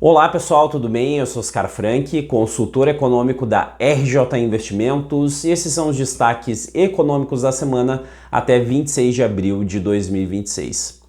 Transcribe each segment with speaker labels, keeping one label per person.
Speaker 1: Olá pessoal, tudo bem? Eu sou Oscar Frank, consultor econômico da RJ Investimentos, e esses são os destaques econômicos da semana até 26 de abril de 2026.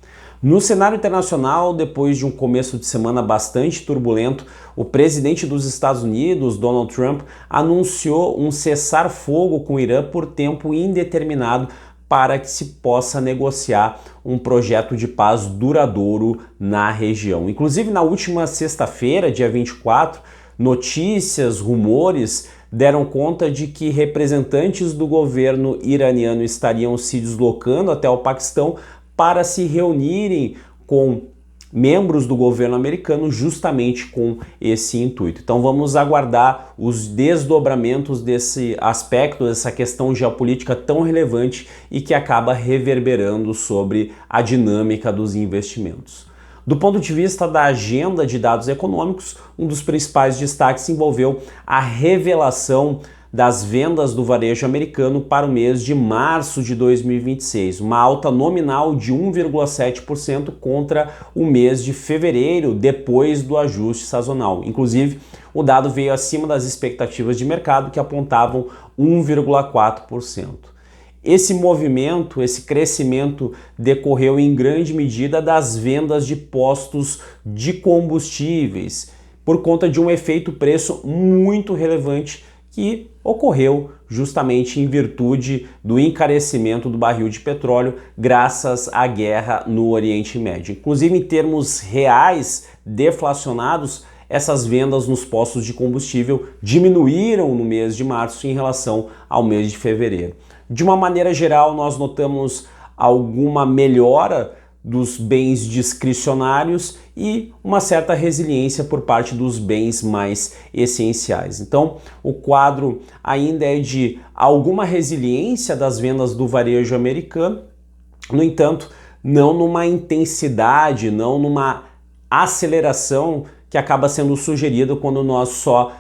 Speaker 1: No cenário internacional, depois de um começo de semana bastante turbulento, o presidente dos Estados Unidos, Donald Trump, anunciou um cessar-fogo com o Irã por tempo indeterminado para que se possa negociar um projeto de paz duradouro na região. Inclusive, na última sexta-feira, dia 24, notícias, rumores deram conta de que representantes do governo iraniano estariam se deslocando até o Paquistão para se reunirem com membros do governo americano justamente com esse intuito. Então vamos aguardar os desdobramentos desse aspecto, dessa questão geopolítica tão relevante e que acaba reverberando sobre a dinâmica dos investimentos. Do ponto de vista da agenda de dados econômicos, um dos principais destaques envolveu a revelação das vendas do varejo americano para o mês de março de 2026, uma alta nominal de 1,7% contra o mês de fevereiro, depois do ajuste sazonal. Inclusive, o dado veio acima das expectativas de mercado, que apontavam 1,4%. Esse movimento, esse crescimento decorreu em grande medida das vendas de postos de combustíveis, por conta de um efeito preço muito relevante que ocorreu justamente em virtude do encarecimento do barril de petróleo graças à guerra no Oriente Médio. Inclusive, em termos reais deflacionados, essas vendas nos postos de combustível diminuíram no mês de março em relação ao mês de fevereiro. De uma maneira geral, nós notamos alguma melhora dos bens discricionários e uma certa resiliência por parte dos bens mais essenciais. Então, o quadro ainda é de alguma resiliência das vendas do varejo americano, no entanto, não numa intensidade, não numa aceleração que acaba sendo sugerida quando nós só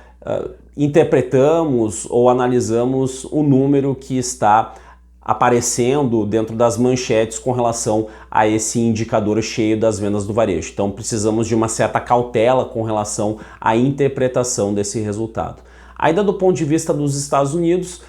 Speaker 1: interpretamos ou analisamos o número que está aparecendo dentro das manchetes com relação a esse indicador cheio das vendas do varejo. Então precisamos de uma certa cautela com relação à interpretação desse resultado. Ainda do ponto de vista dos Estados Unidos,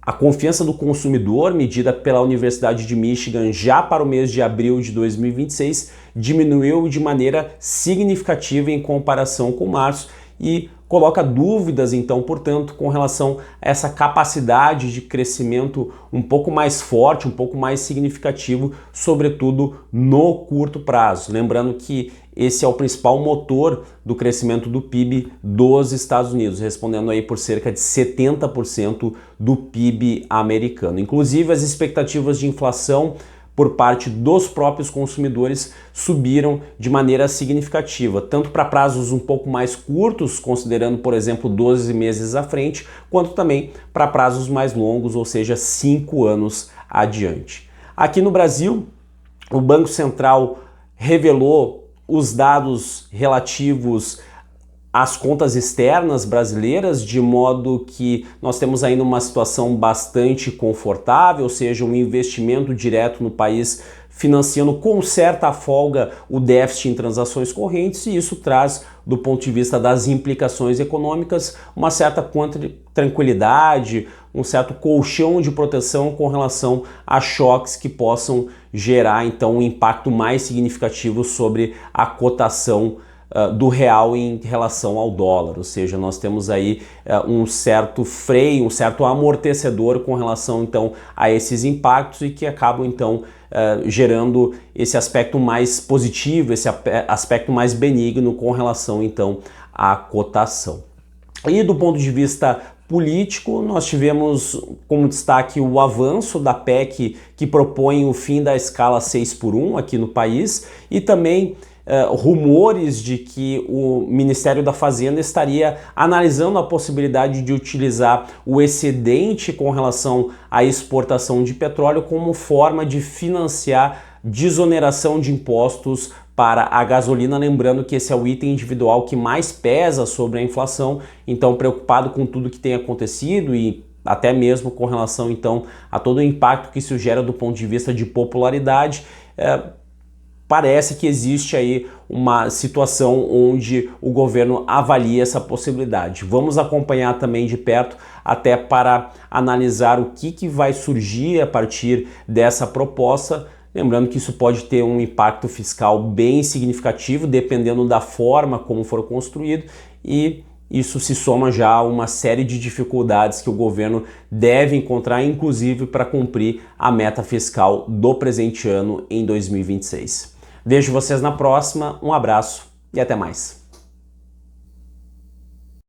Speaker 1: a confiança do consumidor, medida pela Universidade de Michigan já para o mês de abril de 2026, diminuiu de maneira significativa em comparação com março e coloca dúvidas, então, portanto, com relação a essa capacidade de crescimento um pouco mais forte, um pouco mais significativo, sobretudo no curto prazo. Lembrando que esse é o principal motor do crescimento do PIB dos Estados Unidos, respondendo aí por cerca de 70% do PIB americano. Inclusive, as expectativas de inflação por parte dos próprios consumidores subiram de maneira significativa, tanto para prazos um pouco mais curtos, considerando, por exemplo, 12 meses à frente, quanto também para prazos mais longos, ou seja, 5 anos adiante. Aqui no Brasil, o Banco Central revelou os dados relativos as contas externas brasileiras, de modo que nós temos ainda uma situação bastante confortável, ou seja, um investimento direto no país financiando com certa folga o déficit em transações correntes, e isso traz, do ponto de vista das implicações econômicas, uma certa tranquilidade, um certo colchão de proteção com relação a choques que possam gerar então um impacto mais significativo sobre a cotação do real em relação ao dólar, ou seja, nós temos aí um certo freio, um certo amortecedor com relação então a esses impactos e que acabam então gerando esse aspecto mais positivo, esse aspecto mais benigno com relação então à cotação. E do ponto de vista político, nós tivemos como destaque o avanço da PEC que propõe o fim da escala 6x1 aqui no país e também rumores de que o Ministério da Fazenda estaria analisando a possibilidade de utilizar o excedente com relação à exportação de petróleo como forma de financiar desoneração de impostos para a gasolina, lembrando que esse é o item individual que mais pesa sobre a inflação, então preocupado com tudo que tem acontecido e até mesmo com relação então a todo o impacto que isso gera do ponto de vista de popularidade, parece que existe aí uma situação onde o governo avalia essa possibilidade. Vamos acompanhar também de perto, até para analisar o que vai surgir a partir dessa proposta. Lembrando que isso pode ter um impacto fiscal bem significativo, dependendo da forma como for construído, e isso se soma já a uma série de dificuldades que o governo deve encontrar, inclusive para cumprir a meta fiscal do presente ano em 2026. Vejo vocês na próxima, um abraço e até mais.